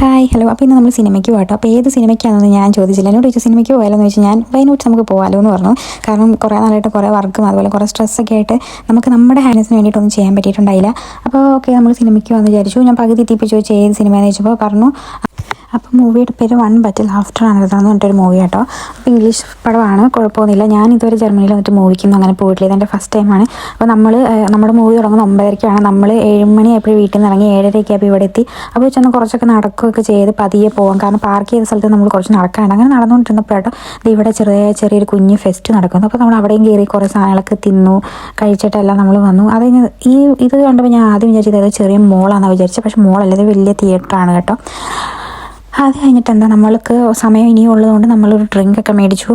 Hi hello. അപ്പോൾ ഇന്ന് നമ്മൾ സിനിമയ്ക്ക് പോകട്ടോ. അപ്പോൾ ഏത് സിനിമയ്ക്കാണെന്ന് ഞാൻ ചോദിച്ചില്ല. എന്നോട് ചോദിച്ചു സിനിമയ്ക്ക് പോയാലോന്ന് ചോദിച്ചാൽ ഞാൻ വൈനോട്ട് നമുക്ക് പോകാമല്ലോ എന്ന് പറഞ്ഞു. കാരണം കുറേ നാളായിട്ട് കുറേ വർക്കും അതുപോലെ കുറേ സ്ട്രെസ്സൊക്കെ ആയിട്ട് നമുക്ക് നമ്മുടെ ഹാപ്പിനെസ്സിന് വേണ്ടിയിട്ടൊന്നും ചെയ്യാൻ പറ്റിയിട്ടുണ്ടായില്ല. അപ്പോൾ ഓക്കെ നമ്മൾ സിനിമയ്ക്ക് വന്ന് വിചാരിച്ചു. ഞാൻ പകുതി എത്തിയപ്പോൾ ചോദിച്ചു ഏത് സിനിമയെന്ന് ചോദിച്ചപ്പോൾ പറഞ്ഞു. അപ്പോൾ മൂവിയുടെ പേര് വൺ ബറ്റിൽ ആഫ്റ്റർ അനദർ എന്ന് പറഞ്ഞിട്ടൊരു മൂവി കേട്ടോ. അപ്പോൾ ഇംഗ്ലീഷ് പടമാണ്, കുഴപ്പമൊന്നുമില്ല. ഞാൻ ഇതുവരെ ജർമ്മനിയിൽ വന്നിട്ട് മൂവിക്കൊന്നും അങ്ങനെ പോയിട്ടില്ല. ഇതെൻ്റെ ഫസ്റ്റ് ടൈമാണ്. അപ്പോൾ നമ്മുടെ മൂവി തുടങ്ങുന്ന 9:30-ക്കാണ്. നമ്മൾ 7 മണിയായപ്പോഴും വീട്ടിൽ നിന്ന് ഇറങ്ങി 7:30-ക്കായപ്പോൾ ഇവിടെ എത്തി. അപ്പോൾ ചെന്ന് കുറച്ചൊക്കെ നടക്കുകയൊക്കെ ചെയ്ത് പതിയെ പോകാം. കാരണം പാർക്ക് ചെയ്ത സ്ഥലത്ത് നമ്മൾ കുറച്ച് നടക്കാനുണ്ട്. അങ്ങനെ നടന്നുകൊണ്ടിരുന്നപ്പോഴാട്ടോ ഇവിടെ ചെറിയൊരു കുഞ്ഞ് ഫെസ്റ്റ് നടക്കുന്നു. അപ്പോൾ നമ്മൾ അവിടെയും കയറി കുറേ സാധനങ്ങളൊക്കെ തിന്നു, കഴിച്ചിട്ടെല്ലാം നമ്മൾ വന്നു. അത് ഇത് കണ്ടപ്പോൾ ഞാൻ ആദ്യം വിചാരിച്ചത് അത് ചെറിയ മോളാണെന്ന് വിചാരിച്ചത്. പക്ഷേ മോളല്ല, ഇത് വലിയ തിയേറ്ററാണ് കേട്ടോ. അത് കഴിഞ്ഞിട്ട് എന്താ, നമ്മൾക്ക് സമയം ഇനിയും ഉള്ളതുകൊണ്ട് നമ്മളൊരു ഡ്രിങ്കൊക്കെ മേടിച്ചു.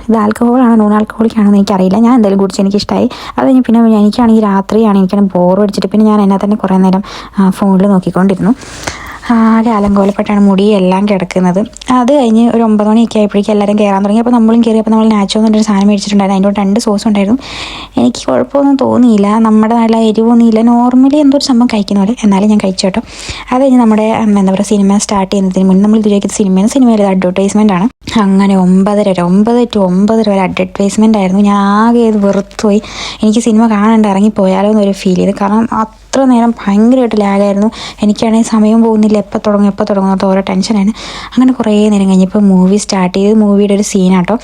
ഇത് ആൽക്കഹോളാണോ നോൺ ആൽക്കഹോളിക്കാണോ എനിക്കറിയില്ല. ഞാൻ എന്തായാലും കുടിച്ച് എനിക്കിഷ്ടമായി. അത് കഴിഞ്ഞ് പിന്നെ എനിക്കാണെങ്കിൽ രാത്രിയാണ്, എനിക്കാണെങ്കിൽ ബോർ അടിച്ചിട്ട് പിന്നെ ഞാൻ എന്നെ തന്നെ കുറേ നേരം ഫോണിൽ നോക്കിക്കൊണ്ടിരുന്നു. ആകെ അലങ്കോലപ്പെട്ടാണ് മുടി എല്ലാം കിടക്കുന്നത്. അത് കഴിഞ്ഞ് ഒരു 9 മണിയൊക്കെ ആയപ്പോഴേക്കും എല്ലാവരും കയറാൻ തുടങ്ങി. അപ്പോൾ നമ്മളും കയറി. അപ്പോൾ നമ്മൾ നാച്ചോ എന്നൊരു സാധനം മേടിച്ചിട്ടുണ്ടായിരുന്നു. അതിൻ്റെ 2 സോസ് ഉണ്ടായിരുന്നു. എനിക്ക് കുഴപ്പമൊന്നും തോന്നിയില്ല. നമ്മുടെ നല്ല എരിവൊന്നുമില്ല. നോർമലി എന്തോ ഒരു സംഭവം കഴിക്കുന്ന പോലെ. എന്നാലും ഞാൻ കഴിച്ചു കേട്ടോ. അത് കഴിഞ്ഞ് നമ്മുടെ എന്താ പറയുക, സിനിമ സ്റ്റാർട്ട് ചെയ്യുന്നതിന് മുന്നേ നമ്മൾ ഇതിലേക്ക് സിനിമയിൽ അഡ്വർടൈസ്മെൻ്റ് ആണ്. അങ്ങനെ 9 to 9:30 വരെ അഡ്വർടൈസ്മെൻ്റ് ആയിരുന്നു. ഞാൻ ആകെ ഇത് വെറുത്തുപോയി. എനിക്ക് സിനിമ കാണാണ്ട് ഇറങ്ങിപ്പോയാലോ എന്നൊരു ഫീൽ ചെയ്ത്. കാരണം അത്ര നേരം ഭയങ്കരമായിട്ട് ലാഗായിരുന്നു. എനിക്കാണെങ്കിൽ സമയം പോകുന്നില്ല, എപ്പോൾ തുടങ്ങുന്നത് ഓരോ ടെൻഷനാണ്. അങ്ങനെ കുറേ നേരം കഴിഞ്ഞപ്പോൾ മൂവി സ്റ്റാർട്ട് ചെയ്ത് മൂവിയുടെ ഒരു സീനാട്ടോ.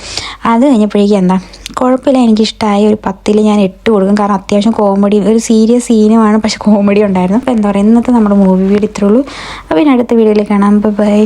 അത് കഴിഞ്ഞപ്പോഴേക്കും എന്താ കുഴപ്പമില്ല, എനിക്കിഷ്ടമായി. ഒരു 10-ൽ ഞാൻ 8 കൊടുക്കും. കാരണം അത്യാവശ്യം കോമഡി, ഒരു സീരിയസ് സീനുമാണ്, പക്ഷെ കോമഡി ഉണ്ടായിരുന്നു. അപ്പോൾ എന്താ പറയുക, ഇന്നത്തെ നമ്മുടെ മൂവി വീഡിയോ ഇത്രേ ഉള്ളൂ. അപ്പോൾ ഇനി അടുത്ത വീഡിയോയിൽ കാണാം. ബൈ.